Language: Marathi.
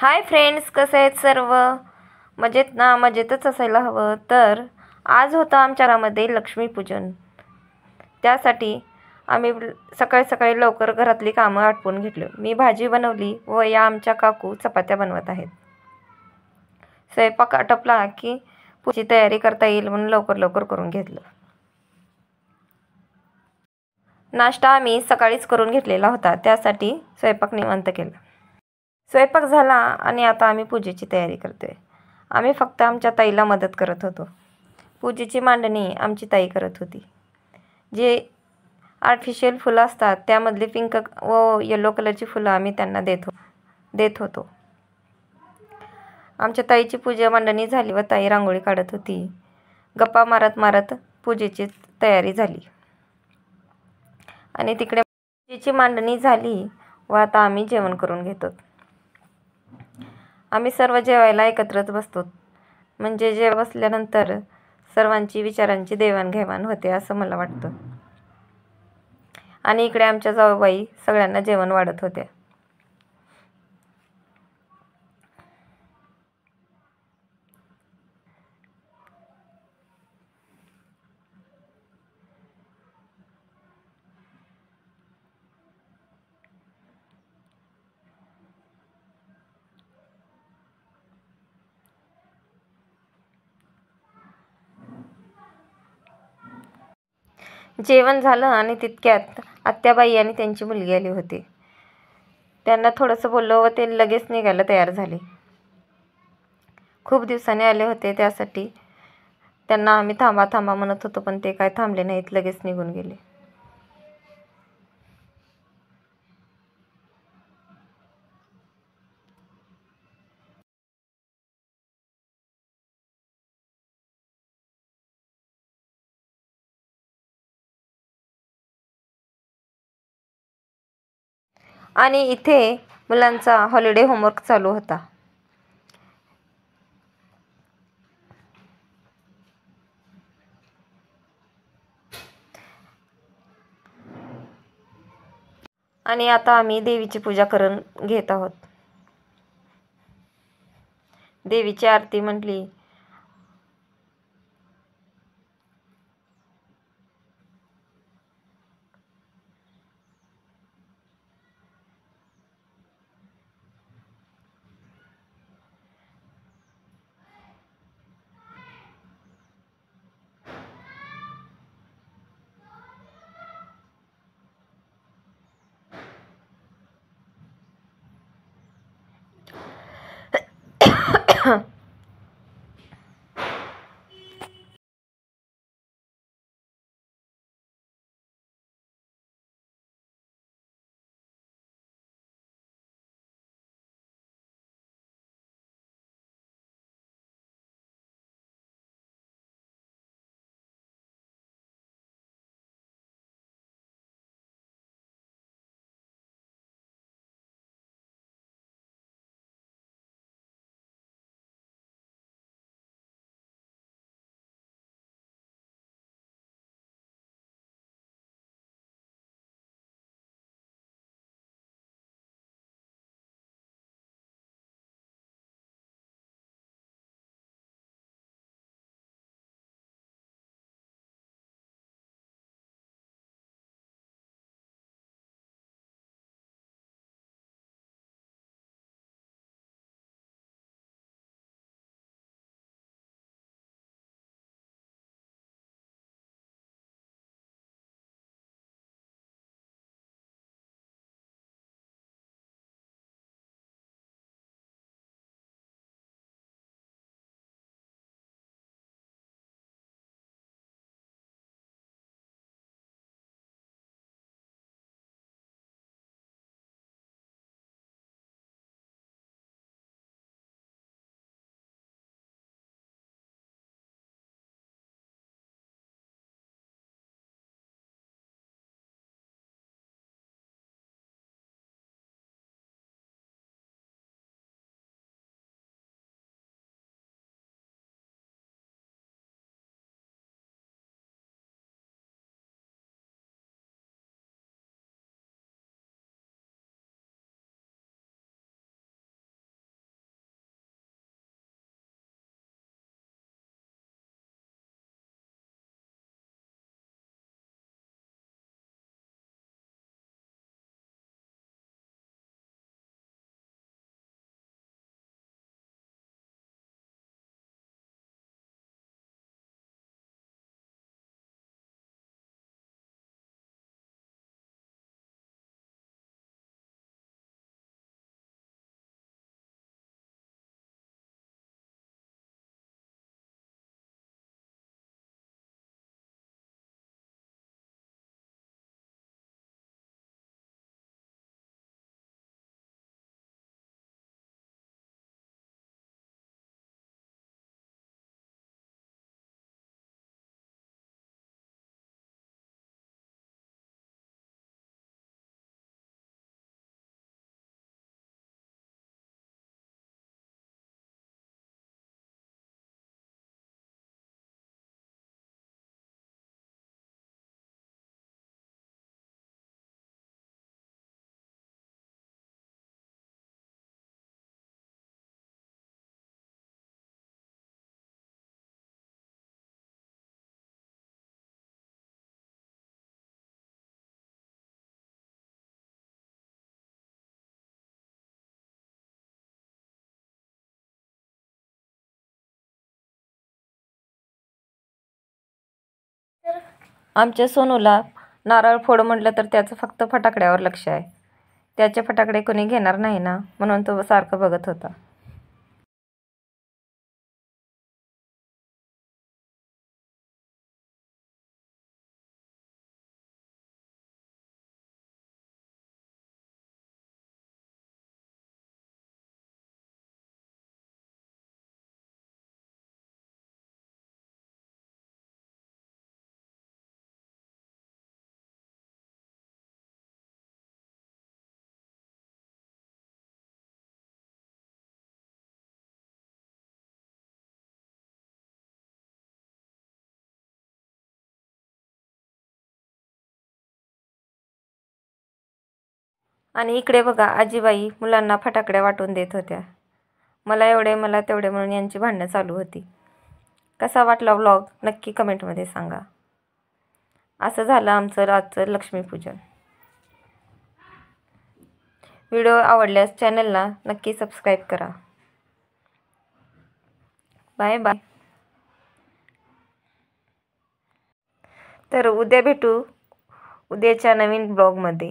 हाय फ्रेंड्स, कसे आहेत सर्व? मजेत ना? मजेतच असायला हवं. तर आज होतं आमच्या घरामध्ये लक्ष्मीपूजन. त्यासाठी आम्ही सकाळी सकाळी लवकर घरातली कामं आटपून घेतली. मी भाजी बनवली व या आमच्या काकू चपात्या बनवत आहेत. स्वयंपाक आटपला की पूजेची तयारी करता येईल म्हणून लवकर लवकर करून घेतलं. नाश्ता आम्ही सकाळीच करून घेतलेला होता, त्यासाठी स्वयंपाक निवांत केला. स्वयंपाक झाला आणि आता आम्ही पूजेची तयारी करतोय. आम्ही फक्त आमच्या ताईला मदत करत होतो. पूजेची मांडणी आमची ताई करत होती. जे आर्टिफिशियल फुलं असतात त्यामधली पिंक व येलो कलरची फुलं आम्ही त्यांना देत होतो. आमच्या ताईची पूजा मांडणी झाली व ताई रांगोळी काढत होती. गप्पा मारत मारत पूजेची तयारी झाली आणि तिकडे पूजेची मांडणी झाली व आता आम्ही जेवण करून घेतो. आम्ही सर्व जेवायला एकत्रच बसतो, म्हणजे जेव्हा बसल्यानंतर सर्वांची विचारांची देवाणघेवाण होते असं मला वाटतं. आणि इकडे आमच्या जाऊबाई सगळ्यांना जेवण वाढत होत्या. जेवण झालं आणि तितक्यात आत्याबाई आणि त्यांची मुलगी आली होती. त्यांना थोडंसं बोललो व ते लगेच निघायला तयार झाले. खूप दिवसांनी आले होते, त्यासाठी त्यांना आम्ही थांबा थांबा म्हणत होतो, पण ते काय थांबले नाहीत, लगेच निघून गेले. आणि इथे मुलांचा हॉलिडे होमवर्क चालू होता. आणि आता आम्ही देवीची पूजा करून घेत आहोत. देवीची आरती म्हटली. आमच्या सोनूला नारळ फोड म्हटलं तर त्याचं फक्त फटाकड्यावर लक्ष आहे. त्याचे फटाकडे कोणी घेणार नाही ना, म्हणून तो सारखं बघत होता. आणि इकडे बघा, आजीबाई मुलांना फटाकड्या वाटून देत होत्या. मला एवढे, मला तेवढे म्हणून यांची भांडणं चालू होती. कसा वाटला व्लॉग नक्की कमेंटमध्ये सांगा. असं झालं आमचं आजचं लक्ष्मीपूजन. व्हिडिओ आवडल्यास चॅनलला नक्की सबस्क्राईब करा. Bye bye. तर उद्या भेटू उद्याच्या नवीन ब्लॉगमध्ये.